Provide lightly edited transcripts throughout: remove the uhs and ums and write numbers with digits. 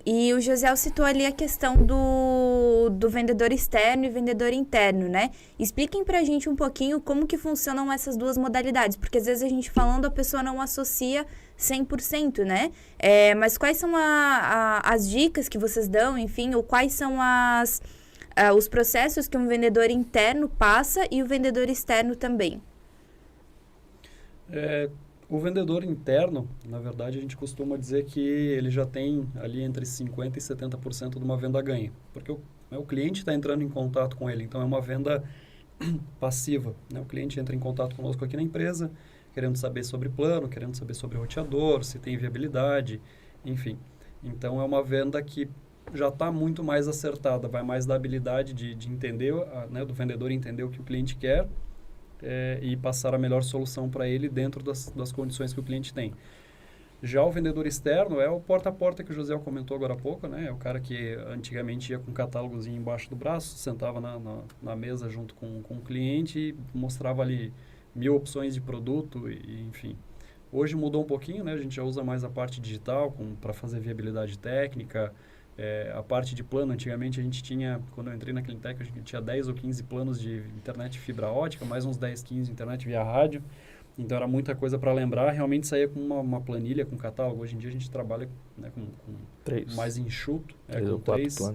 E o José citou ali a questão do vendedor externo e vendedor interno, né? Expliquem pra gente um pouquinho como que funcionam essas duas modalidades, porque às vezes a gente falando, a pessoa não associa 100%, né? Mas quais são as dicas que vocês dão, enfim, ou quais são os processos que um vendedor interno passa e o vendedor externo também? O vendedor interno, na verdade, a gente costuma dizer que ele já tem ali entre 50% e 70% de uma venda ganha, porque o cliente está entrando em contato com ele, então é uma venda passiva, né? O cliente entra em contato conosco aqui na empresa, querendo saber sobre plano, querendo saber sobre roteador, se tem viabilidade, enfim. Então, é uma venda que já está muito mais acertada, vai mais da habilidade de entender, né, do vendedor entender o que o cliente quer, e passar a melhor solução para ele dentro das condições que o cliente tem. Já o vendedor externo é o porta a porta que o José comentou agora há pouco, né? É o cara que antigamente ia com um catálogozinho embaixo do braço, sentava na mesa junto com o cliente e mostrava ali 1000 opções de produto, enfim. Hoje mudou um pouquinho, né? A gente já usa mais a parte digital para fazer viabilidade técnica. A parte de plano, antigamente a gente tinha, quando eu entrei na Cleantech, a gente tinha 10 ou 15 planos de internet fibra ótica, mais uns 10, 15 de internet via rádio. Então era muita coisa para lembrar, realmente saía com uma planilha, com catálogo. Hoje em dia a gente trabalha, né, com mais enxuto, com 3.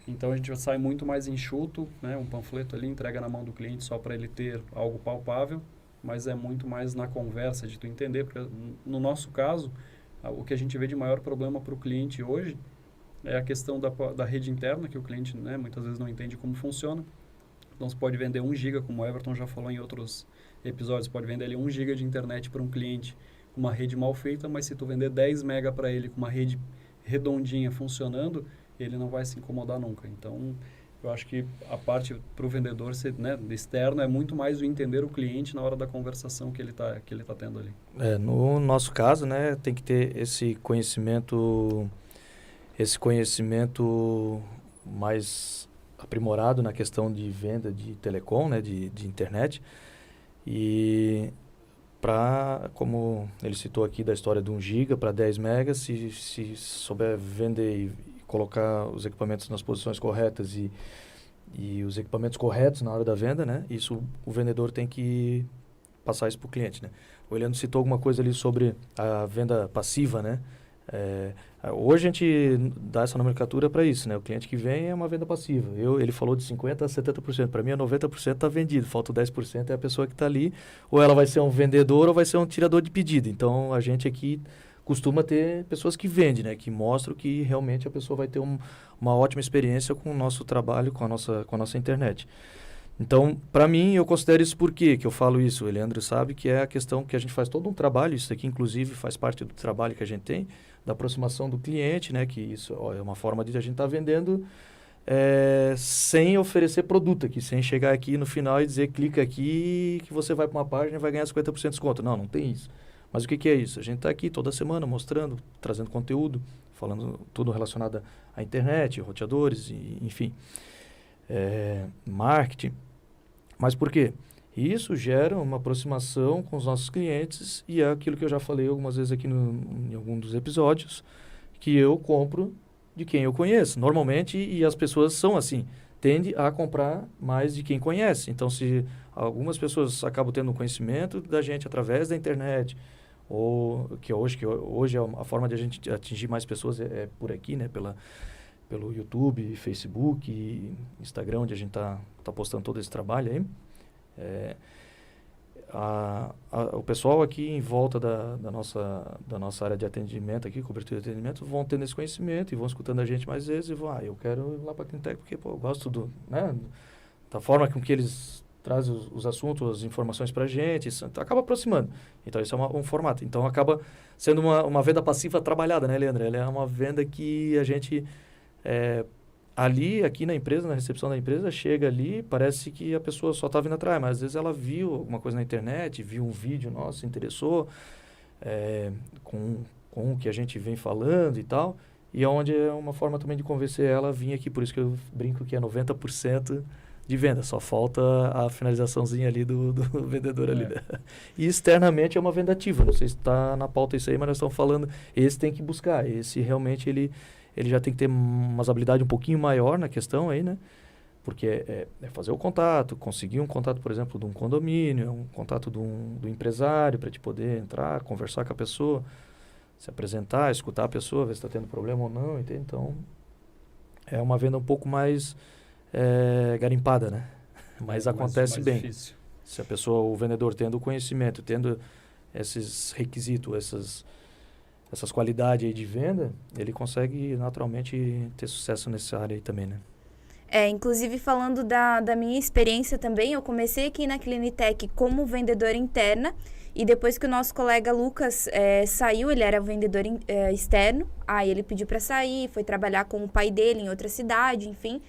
Então a gente sai muito mais enxuto, né, um panfleto ali, entrega na mão do cliente só para ele ter algo palpável, mas é muito mais na conversa de tu entender, porque no nosso caso, o que a gente vê de maior problema para o cliente hoje é a questão da rede interna, que o cliente, né, muitas vezes não entende como funciona. Então, você pode vender 1 giga, como o Everton já falou em outros episódios, pode vender ali 1 giga de internet para um cliente com uma rede mal feita, mas se tu vender 10 mega para ele com uma rede redondinha funcionando, ele não vai se incomodar nunca. Então, eu acho que a parte para o vendedor, né, externo é muito mais o entender o cliente na hora da conversação que ele tá tendo ali. No nosso caso, né, tem que ter esse conhecimento mais aprimorado na questão de venda de telecom, né, de internet. E como ele citou aqui da história de 1 giga para 10 megas, se souber vender e colocar os equipamentos nas posições corretas e os equipamentos corretos na hora da venda, né, isso o vendedor tem que passar isso para o cliente, né. O Eliano citou alguma coisa ali sobre a venda passiva, né. Hoje a gente dá essa nomenclatura para isso, né? O cliente que vem é uma venda passiva. Ele falou de 50% a 70%. Para mim, 90% está vendido. Falta o 10% é a pessoa que está ali. Ou ela vai ser um vendedor ou vai ser um tirador de pedido. Então, a gente aqui costuma ter pessoas que vendem, né? Que mostram que realmente a pessoa vai ter uma ótima experiência com o nosso trabalho, com a nossa internet. Então, para mim, eu considero isso por quê que eu falo isso? O Leandro sabe que é a questão que a gente faz todo um trabalho, isso aqui inclusive faz parte do trabalho que a gente tem, da aproximação do cliente, né? Que isso é uma forma de a gente estar vendendo sem oferecer produto aqui, sem chegar aqui no final e dizer clica aqui que você vai para uma página e vai ganhar 50% de desconto. Não tem isso. Mas o que é isso? A gente está aqui toda semana mostrando, trazendo conteúdo, falando tudo relacionado à internet, roteadores, enfim, marketing. Mas por quê? Isso gera uma aproximação com os nossos clientes e é aquilo que eu já falei algumas vezes aqui em algum dos episódios, que eu compro de quem eu conheço. Normalmente, e as pessoas são assim, tende a comprar mais de quem conhece. Então, se algumas pessoas acabam tendo conhecimento da gente através da internet, ou que hoje a forma de a gente atingir mais pessoas é por aqui, né? Pelo YouTube, Facebook, Instagram, onde a gente está postando todo esse trabalho aí. O pessoal aqui em volta da nossa área de atendimento aqui, cobertura de atendimento, vão tendo esse conhecimento e vão escutando a gente mais vezes e vão, eu quero ir lá para a Cleantech porque eu gosto da forma com que eles trazem os assuntos, as informações para a gente, isso acaba aproximando. Então, isso é um formato. Então, acaba sendo uma venda passiva trabalhada, né, Leandro? Ela é uma venda que a gente... aqui na empresa, na recepção da empresa, chega ali, parece que a pessoa só está vindo atrás, mas às vezes ela viu alguma coisa na internet, viu um vídeo nosso, se interessou com o que a gente vem falando e tal, e onde é uma forma também de convencer ela a vir aqui, por isso que eu brinco que é 90% de venda, só falta a finalizaçãozinha ali do vendedor ali. Né? E externamente é uma venda ativa, não sei se está na pauta isso aí, mas nós estamos falando, esse tem que buscar, esse realmente ele já tem que ter umas habilidades um pouquinho maior na questão aí, né? Porque é fazer o contato, conseguir um contato, por exemplo, de um condomínio, um contato do empresário para te poder entrar, conversar com a pessoa, se apresentar, escutar a pessoa, ver se está tendo problema ou não, entende? Então, é uma venda um pouco mais garimpada, né? Mas acontece mais bem. Difícil. Se a pessoa, o vendedor tendo o conhecimento, tendo esses requisitos, essas qualidades aí de venda, ele consegue naturalmente ter sucesso nessa área aí também, né? Inclusive falando da minha experiência também, eu comecei aqui na Clinitec como vendedora interna e depois que o nosso colega Lucas saiu, ele era vendedor externo, aí ele pediu para sair, foi trabalhar com o pai dele em outra cidade, enfim,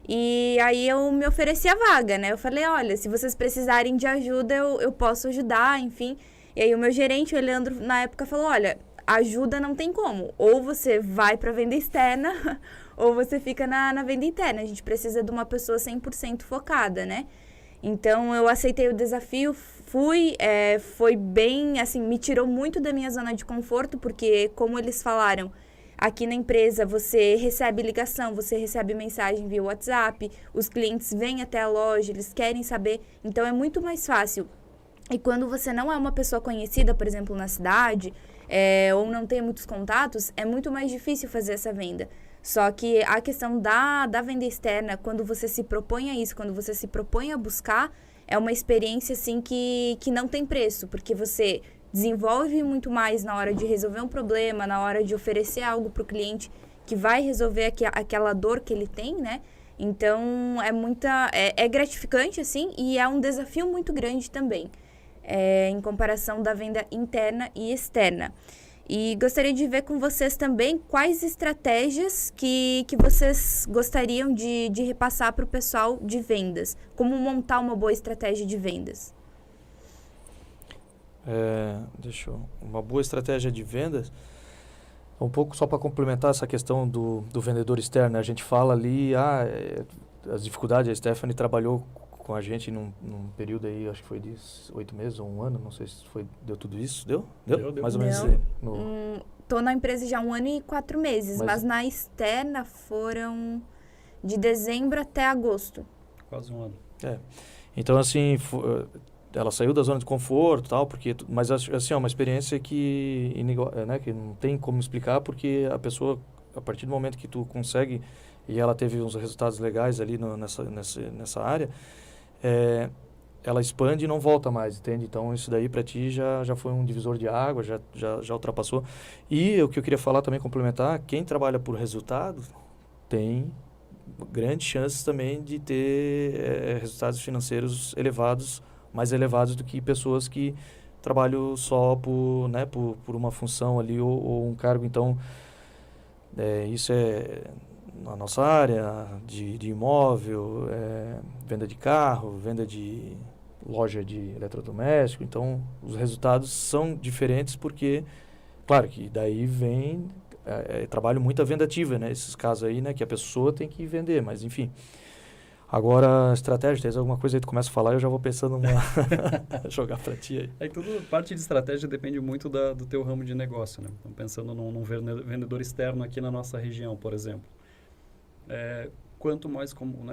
e aí eu me ofereci a vaga, né? Eu falei, olha, se vocês precisarem de ajuda, eu posso ajudar, enfim. E aí o meu gerente, o Leandro, na época falou, olha, ajuda não tem como, ou você vai para venda externa ou você fica na venda interna. A gente precisa de uma pessoa 100% focada, né? Então, eu aceitei o desafio, foi bem, assim, me tirou muito da minha zona de conforto, porque, como eles falaram, aqui na empresa você recebe ligação, você recebe mensagem via WhatsApp, os clientes vêm até a loja, eles querem saber, então é muito mais fácil. E quando você não é uma pessoa conhecida, por exemplo, na cidade, ou não tem muitos contatos, é muito mais difícil fazer essa venda. Só que a questão da venda externa, quando você se propõe a isso, quando você se propõe a buscar, é uma experiência assim que não tem preço, porque você desenvolve muito mais na hora de resolver um problema, na hora de oferecer algo para o cliente que vai resolver aquela dor que ele tem, né? Então, é gratificante, assim, e é um desafio muito grande também, em comparação da venda interna e externa. E gostaria de ver com vocês também quais estratégias que vocês gostariam de repassar para o pessoal de vendas. Como montar uma boa estratégia de vendas. Uma boa estratégia de vendas, um pouco só para complementar essa questão do vendedor externo, né? A gente fala ali, as dificuldades, a Stephanie trabalhou com a gente num período aí, acho que foi de 8 meses ou um ano, não sei se deu tudo isso, deu? Mais ou menos. Tô na empresa já há 1 ano e 4 meses, mas na externa foram de dezembro até agosto. Quase 1 ano. Então, assim, ela saiu da zona de conforto e tal, mas assim, é uma experiência que não tem como explicar, porque a pessoa, a partir do momento que tu consegue, e ela teve uns resultados legais ali nessa área, ela expande e não volta mais, entende? Então, isso daí para ti já foi um divisor de água, já ultrapassou. E o que eu queria falar também, complementar, quem trabalha por resultado tem grandes chances também de ter resultados financeiros mais elevados do que pessoas que trabalham só por uma função ali ou um cargo. Então, isso é na nossa área de imóvel, venda de carro, venda de loja de eletrodoméstico. Então, os resultados são diferentes porque, claro que daí vem trabalho muito a venda ativa, né? Esses casos aí, né? Que a pessoa tem que vender, mas enfim. Agora, estratégia, tem alguma coisa aí que tu começa a falar, eu já vou pensando jogar para ti aí. Tudo, parte de estratégia depende muito do teu ramo de negócio, né? Então, pensando num vendedor externo aqui na nossa região, por exemplo. Quanto mais, como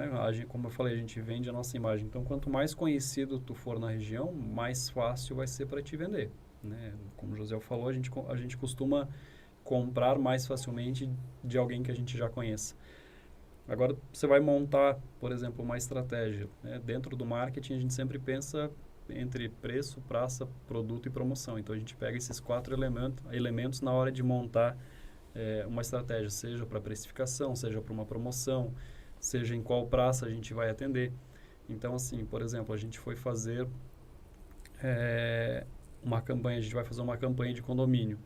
eu falei, a gente vende a nossa imagem. Então, quanto mais conhecido tu for na região, mais fácil vai ser para te vender, né? Como o José falou, a gente costuma comprar mais facilmente de alguém que a gente já conheça. Agora, você vai montar, por exemplo, uma estratégia, né? Dentro do marketing, a gente sempre pensa entre preço, praça, produto e promoção. Então, a gente pega esses 4 elementos na hora de montar uma estratégia, seja para precificação, seja para uma promoção, seja em qual praça a gente vai atender. Então, assim, por exemplo, a gente foi fazer uma campanha de condomínio.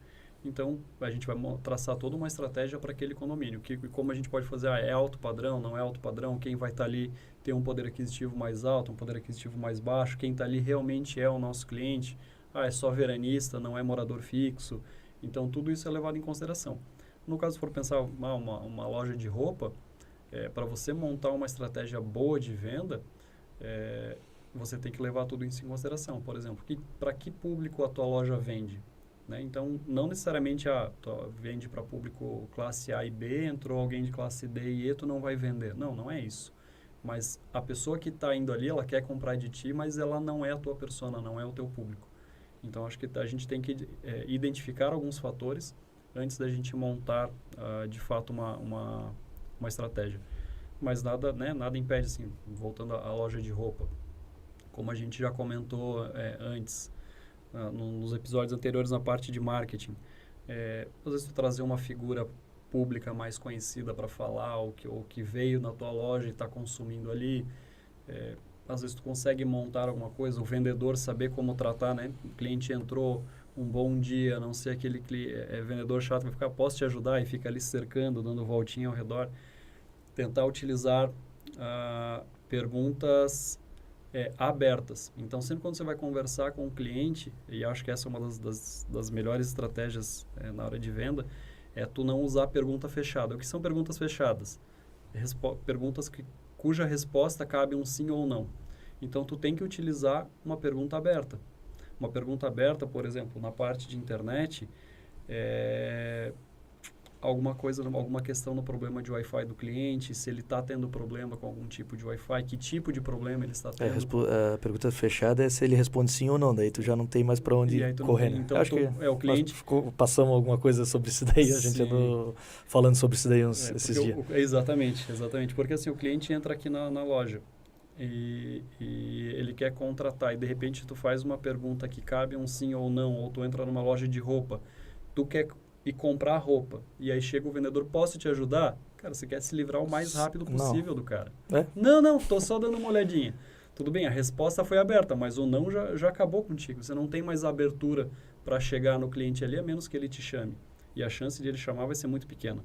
Então, a gente vai traçar toda uma estratégia para aquele condomínio. Como a gente pode fazer, é alto padrão, não é alto padrão, quem vai estar ali tem um poder aquisitivo mais alto, um poder aquisitivo mais baixo, quem está ali realmente é o nosso cliente, é só veranista, não é morador fixo. Então, tudo isso é levado em consideração. No caso, se for pensar uma loja de roupa, para você montar uma estratégia boa de venda, você tem que levar tudo isso em consideração. Por exemplo, para que público a tua loja vende? né? Então, não necessariamente tu vende para público classe A e B, entrou alguém de classe D e E, tu não vai vender. Não, não é isso. Mas a pessoa que está indo ali, ela quer comprar de ti, mas ela não é a tua persona, não é o teu público. Então, acho que a gente tem que identificar alguns fatores antes da gente montar, de fato, uma estratégia. Mas nada, né, nada impede, assim, voltando à loja de roupa. Como a gente já comentou antes, nos episódios anteriores na parte de marketing, às vezes tu trazer uma figura pública mais conhecida para falar, ou que veio na tua loja e está consumindo ali, às vezes tu consegue montar alguma coisa, o vendedor saber como tratar, né? O cliente entrou, um bom dia, não ser aquele vendedor chato, vai ficar, posso te ajudar? E fica ali cercando, dando voltinha ao redor. Tentar utilizar perguntas abertas. Então, sempre quando você vai conversar com o cliente, e acho que essa é uma das melhores estratégias na hora de venda, é tu não usar pergunta fechada. O que são perguntas fechadas? Perguntas cuja resposta cabe um sim ou não. Então, tu tem que utilizar uma pergunta aberta. Uma pergunta aberta, por exemplo, na parte de internet, alguma questão no problema de Wi-Fi do cliente, se ele está tendo problema com algum tipo de Wi-Fi, que tipo de problema ele está tendo. A pergunta fechada é se ele responde sim ou não, daí tu já não tem mais para onde correr. Né? Então, acho que o cliente... passamos alguma coisa sobre isso daí, a gente andou falando sobre isso daí esses dias. Exatamente, porque assim, o cliente entra aqui na loja e ele quer contratar e de repente tu faz uma pergunta que cabe um sim ou não, ou tu entra numa loja de roupa, tu quer ir comprar roupa e aí chega o vendedor, posso te ajudar? Cara, você quer se livrar o mais rápido possível do cara. Não, tô só dando uma olhadinha. Tudo bem, a resposta foi aberta, mas o não já acabou contigo. Você não tem mais abertura para chegar no cliente ali, a menos que ele te chame. E a chance de ele chamar vai ser muito pequena.